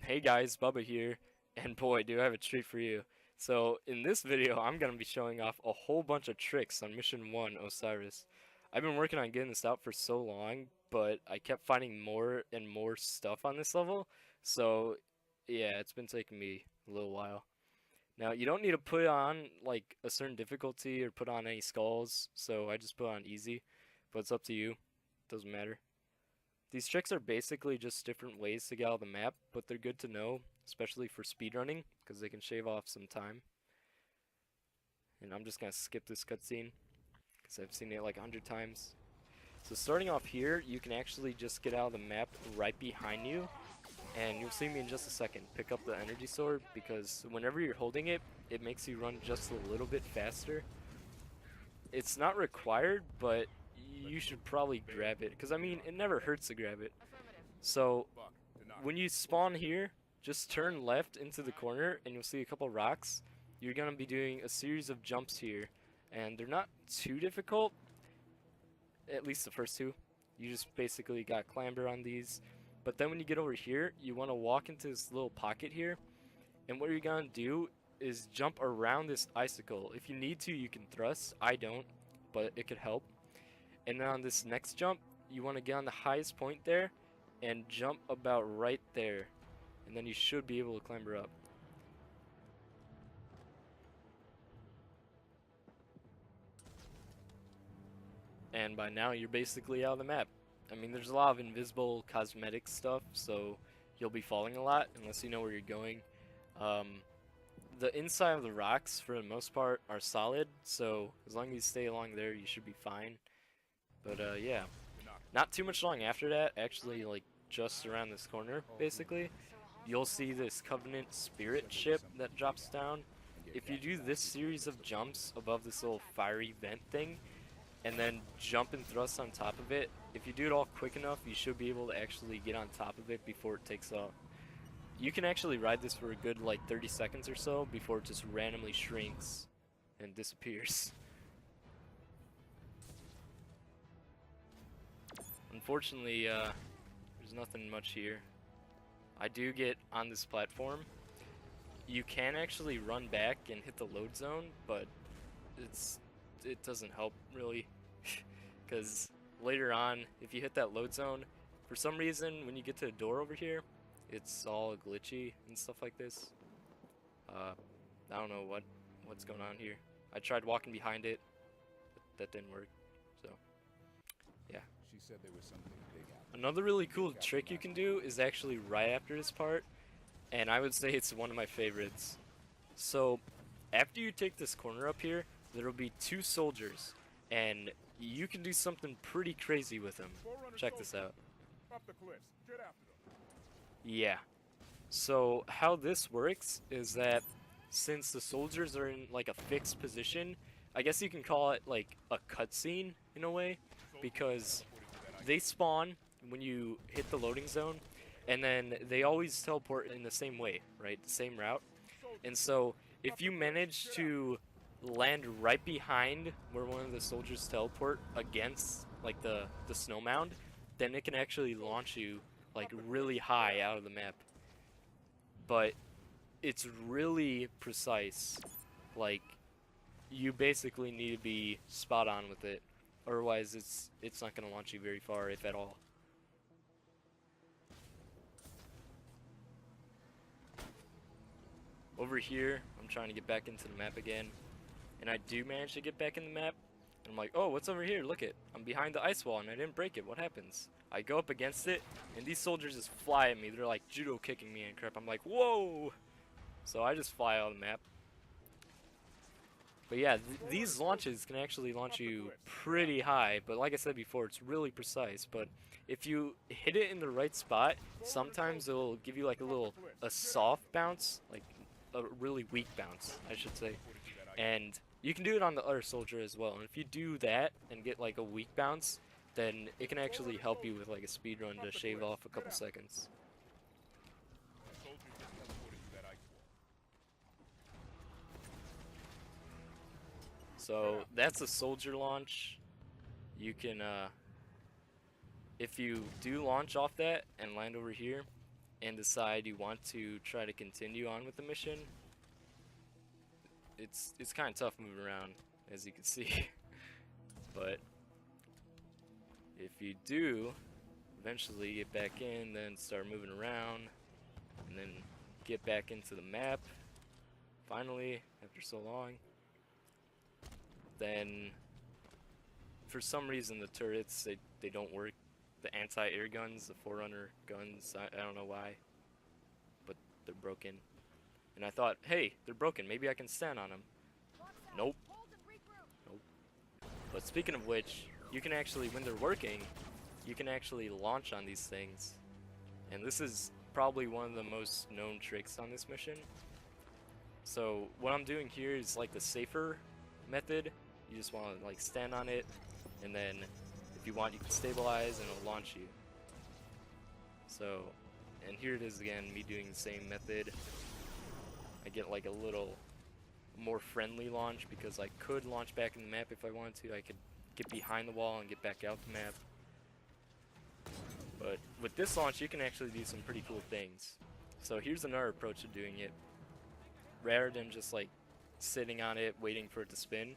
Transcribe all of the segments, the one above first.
Hey guys, Bubba here, and boy do I have a treat for you. So in this video I'm going to be showing off a whole bunch of tricks on Mission 1 Osiris. I've been working on getting this out for so long, but I kept finding more and more stuff on this level, so yeah, it's been taking me a little while. Now you don't need to put on like a certain difficulty or put on any skulls, so I just put on easy, but it's up to you, doesn't matter. These tricks are basically just different ways to get out of the map, but they're good to know, especially for speedrunning, because they can shave off some time. And I'm just going to skip this cutscene, because I've seen it like 100 times. So starting off here, you can actually just get out of the map right behind you, and you'll see me in just a second pick up the energy sword, because whenever you're holding it, it makes you run just a little bit faster. It's not required, but you should probably grab it, because I mean, it never hurts to grab it. So when you spawn here, just turn left into the corner and you'll see a couple rocks. You're going to be doing a series of jumps here, and they're not too difficult, at least the first two. You just basically got clamber on these. But then when you get over here, you want to walk into this little pocket here, and what you're going to do is jump around this icicle. If you need to, you can thrust. I don't, but it could help. And then on this next jump, you want to get on the highest point there and jump about right there. And then you should be able to clamber up. And by now, you're basically out of the map. I mean, there's a lot of invisible cosmetic stuff, so you'll be falling a lot unless you know where you're going. The inside of the rocks, for the most part, are solid, so as long as you stay along there, you should be fine. But yeah, not too much long after that, actually like just around this corner basically, you'll see this Covenant spirit ship that drops down. If you do this series of jumps above this little fiery vent thing, and then jump and thrust on top of it, if you do it all quick enough, you should be able to actually get on top of it before it takes off. You can actually ride this for a good like 30 seconds or so before it just randomly shrinks and disappears. Unfortunately, there's nothing much here. I do get on this platform. You can actually run back and hit the load zone, but it doesn't help really, because later on, if you hit that load zone, for some reason, when you get to the door over here, it's all glitchy and stuff like this. I don't know what's going on here. I tried walking behind it, but that didn't work. So, yeah. She said there was something big out. Another really cool trick you can do is actually right after this part, and I would say it's one of my favorites. So, after you take this corner up here, there will be two soldiers, and you can do something pretty crazy with them. Check this out. Up the cliffs. Get after them. Yeah. So, how this works is that since the soldiers are in like a fixed position, I guess you can call it like a cutscene in a way, because they spawn when you hit the loading zone, and then they always teleport in the same way, right? The same route. And so if you manage to land right behind where one of the soldiers teleport against like the snow mound, then it can actually launch you like really high out of the map. But it's really precise. Like, you basically need to be spot on with it. Otherwise, it's not going to launch you very far, if at all. Over here, I'm trying to get back into the map again, and I do manage to get back in the map. And I'm like, oh, what's over here? Look it, I'm behind the ice wall and I didn't break it. What happens? I go up against it, and these soldiers just fly at me. They're like judo kicking me and crap. I'm like, whoa! So I just fly out of the map. But yeah, these launches can actually launch you pretty high, but like I said before, it's really precise. But if you hit it in the right spot, sometimes it'll give you like a soft bounce, like a really weak bounce, I should say. And you can do it on the other soldier as well. And if you do that and get like a weak bounce, then it can actually help you with like a speed run to shave off a couple seconds. So that's a soldier launch. You can, if you do launch off that and land over here, and decide you want to try to continue on with the mission, it's kind of tough moving around, as you can see. But if you do eventually get back in, then start moving around, and then get back into the map, finally, after so long, then for some reason the turrets, they don't work. The anti-air guns, the Forerunner guns, I don't know why, but they're broken. And I thought, hey, they're broken, maybe I can stand on them. Nope. Nope. But speaking of which, you can actually, when they're working, you can actually launch on these things. And this is probably one of the most known tricks on this mission. So what I'm doing here is like the safer method. You just want to like stand on it, and then if you want, you can stabilize and it'll launch you. So, and here it is again, me doing the same method. I get like a little more friendly launch because I could launch back in the map if I wanted to. I could get behind the wall and get back out the map. But with this launch, you can actually do some pretty cool things. So here's another approach to doing it. Rather than just like sitting on it, waiting for it to spin,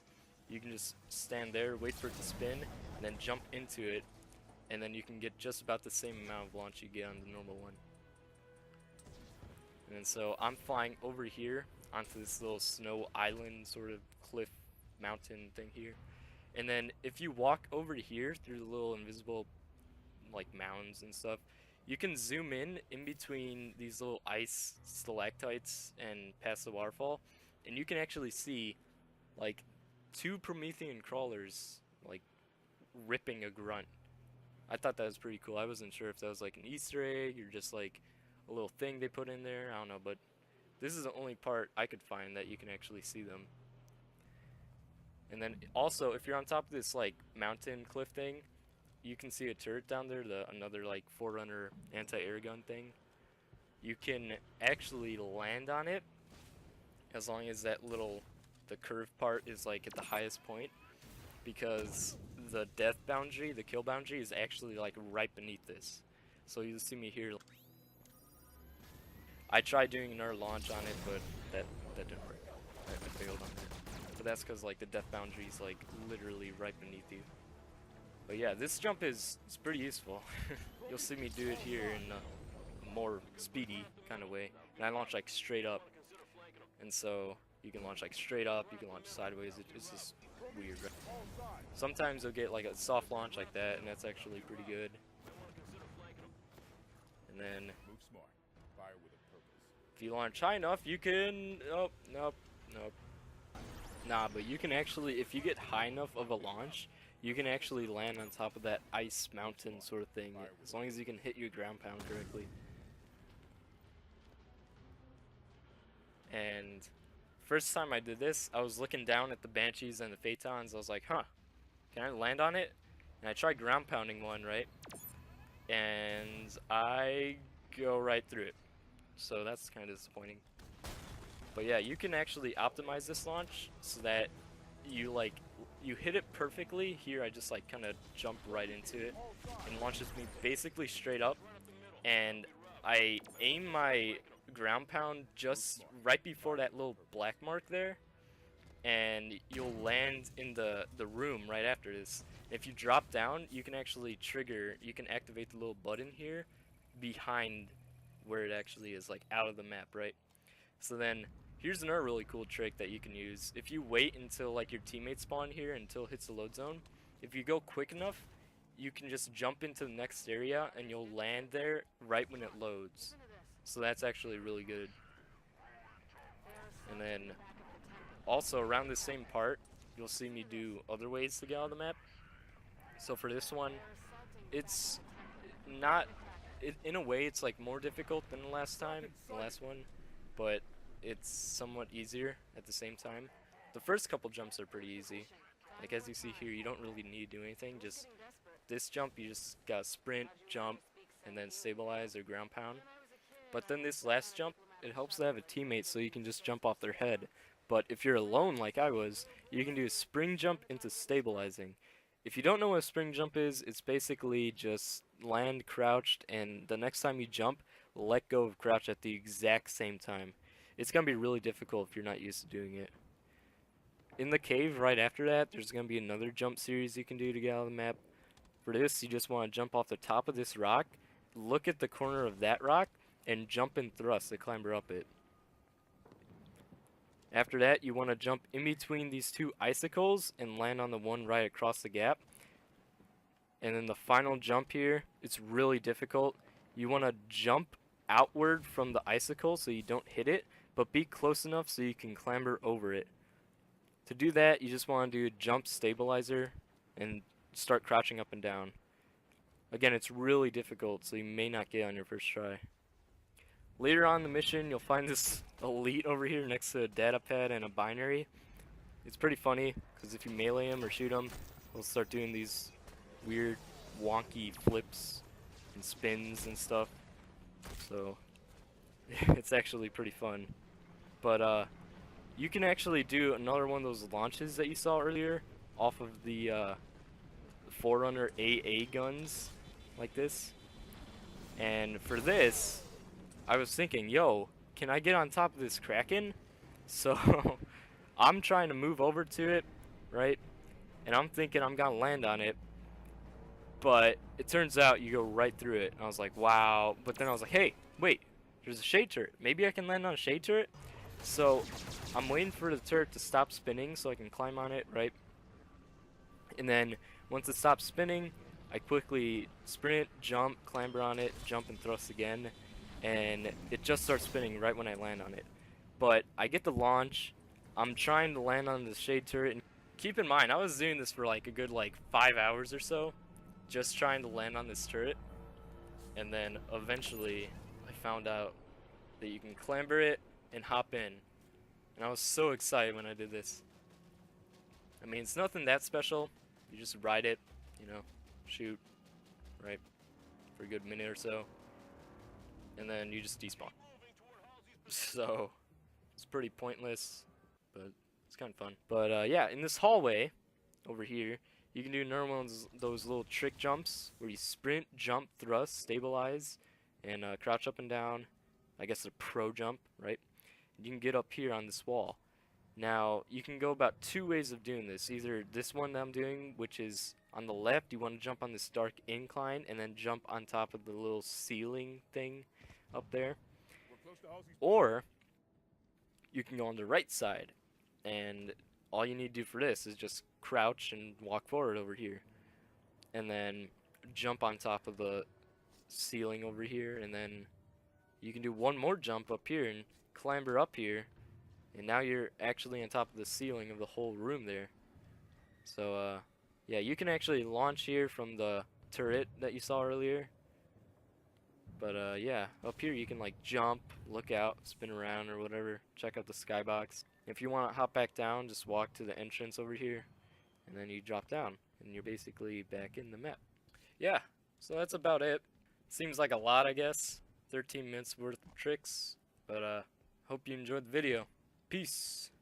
you can just stand there, wait for it to spin, and then jump into it, and then you can get just about the same amount of launch you get on the normal one. And then so I'm flying over here onto this little snow island sort of cliff mountain thing here. And then if you walk over to here through the little invisible like mounds and stuff, you can zoom in between these little ice stalactites and past the waterfall, and you can actually see like 2 Promethean crawlers like ripping a grunt. I thought that was pretty cool. I wasn't sure if that was like an Easter egg or just like a little thing they put in there. I don't know, but this is the only part I could find that you can actually see them. And then also, if you're on top of this like mountain cliff thing, you can see a turret down there, another like Forerunner anti-air gun thing. You can actually land on it as long as that the curved part is like at the highest point, because the death boundary, the kill boundary, is actually like right beneath this. So you'll see me here. I tried doing another launch on it, but that didn't work. I failed on that. But that's because like the death boundary is like literally right beneath you. But yeah, this jump is pretty useful. You'll see me do it here in a more speedy kind of way. And I launch like straight up. And so you can launch like straight up, you can launch sideways. It's just weird, right? Sometimes you'll get like a soft launch like that, and that's actually pretty good. And then Move smart. Fire with a purpose. if you launch high enough, you can... Oh, nope. Nah, but you can actually, if you get high enough of a launch, you can actually land on top of that ice mountain sort of thing, as long as you can hit your ground pound correctly. And first time I did this, I was looking down at the Banshees and the Phaetons. I was like, huh, can I land on it? And I tried ground pounding one, right? And I go right through it. So that's kind of disappointing. But yeah, you can actually optimize this launch so that you hit it perfectly. Here I just like kind of jump right into it and launches me basically straight up, and I aim my ground pound just right before that little black mark there, and you'll land in the room right after this. If you drop down, you can actually activate the little button here behind where it actually is, like out of the map, right? So then here's another really cool trick that you can use. If you wait until like your teammates spawn here until it hits the load zone, if you go quick enough, you can just jump into the next area and you'll land there right when it loads. So that's actually really good. And then also around the same part, you'll see me do other ways to get out of the map. So for this one, it's not, in a way it's like more difficult than the last one, but it's somewhat easier at the same time. The first couple jumps are pretty easy. Like as you see here, you don't really need to do anything. Just this jump, you just gotta sprint, jump, and then stabilize or ground pound. But then this last jump, it helps to have a teammate so you can just jump off their head. But if you're alone like I was, you can do a spring jump into stabilizing. If you don't know what a spring jump is, it's basically just land crouched, and the next time you jump, let go of crouch at the exact same time. It's going to be really difficult if you're not used to doing it. In the cave right after that, there's going to be another jump series you can do to get out of the map. For this, you just want to jump off the top of this rock, look at the corner of that rock, and jump and thrust to clamber up it. After that, you want to jump in between these two icicles and land on the one right across the gap. And then the final jump here, it's really difficult. You want to jump outward from the icicle so you don't hit it, but be close enough so you can clamber over it. To do that, you just want to do jump stabilizer and start crouching up and down. Again, it's really difficult, so you may not get on your first try. Later on in the mission, you'll find this elite over here next to a data pad and a binary. It's pretty funny, because if you melee him or shoot him, he'll start doing these weird, wonky flips and spins and stuff. So, it's actually pretty fun. But, you can actually do another one of those launches that you saw earlier off of the Forerunner AA guns, like this. And for this, I was thinking, yo, can I get on top of this Kraken? So I'm trying to move over to it, right? And I'm thinking I'm gonna land on it, but it turns out you go right through it. And I was like, wow. But then I was like, hey, wait, there's a shade turret. Maybe I can land on a shade turret? So I'm waiting for the turret to stop spinning so I can climb on it, right? And then once it stops spinning, I quickly sprint, jump, clamber on it, jump and thrust again. And it just starts spinning right when I land on it. But I get the launch, I'm trying to land on the shade turret, and keep in mind, I was doing this for like a good 5 hours or so, just trying to land on this turret. And then eventually I found out that you can clamber it and hop in. And I was so excited when I did this. I mean, it's nothing that special, you just ride it, you know, shoot, right, for a good minute or so. And then you just despawn. So it's pretty pointless, but it's kind of fun. But yeah, in this hallway over here, you can do another one of those little trick jumps where you sprint, jump, thrust, stabilize, and crouch up and down. I guess a pro jump, right? And you can get up here on this wall. Now, you can go about two ways of doing this. Either this one that I'm doing, which is on the left, you want to jump on this dark incline and then jump on top of the little ceiling thing up there. Or you can go on the right side, and all you need to do for this is just crouch and walk forward over here. And then jump on top of the ceiling over here, and then you can do one more jump up here and clamber up here. And now you're actually on top of the ceiling of the whole room there. So, yeah, you can actually launch here from the turret that you saw earlier. But, yeah, up here you can, jump, look out, spin around or whatever, check out the skybox. If you want to hop back down, just walk to the entrance over here, and then you drop down, and you're basically back in the map. Yeah, so that's about it. Seems like a lot, I guess. 13 minutes worth of tricks, but, hope you enjoyed the video. Peace.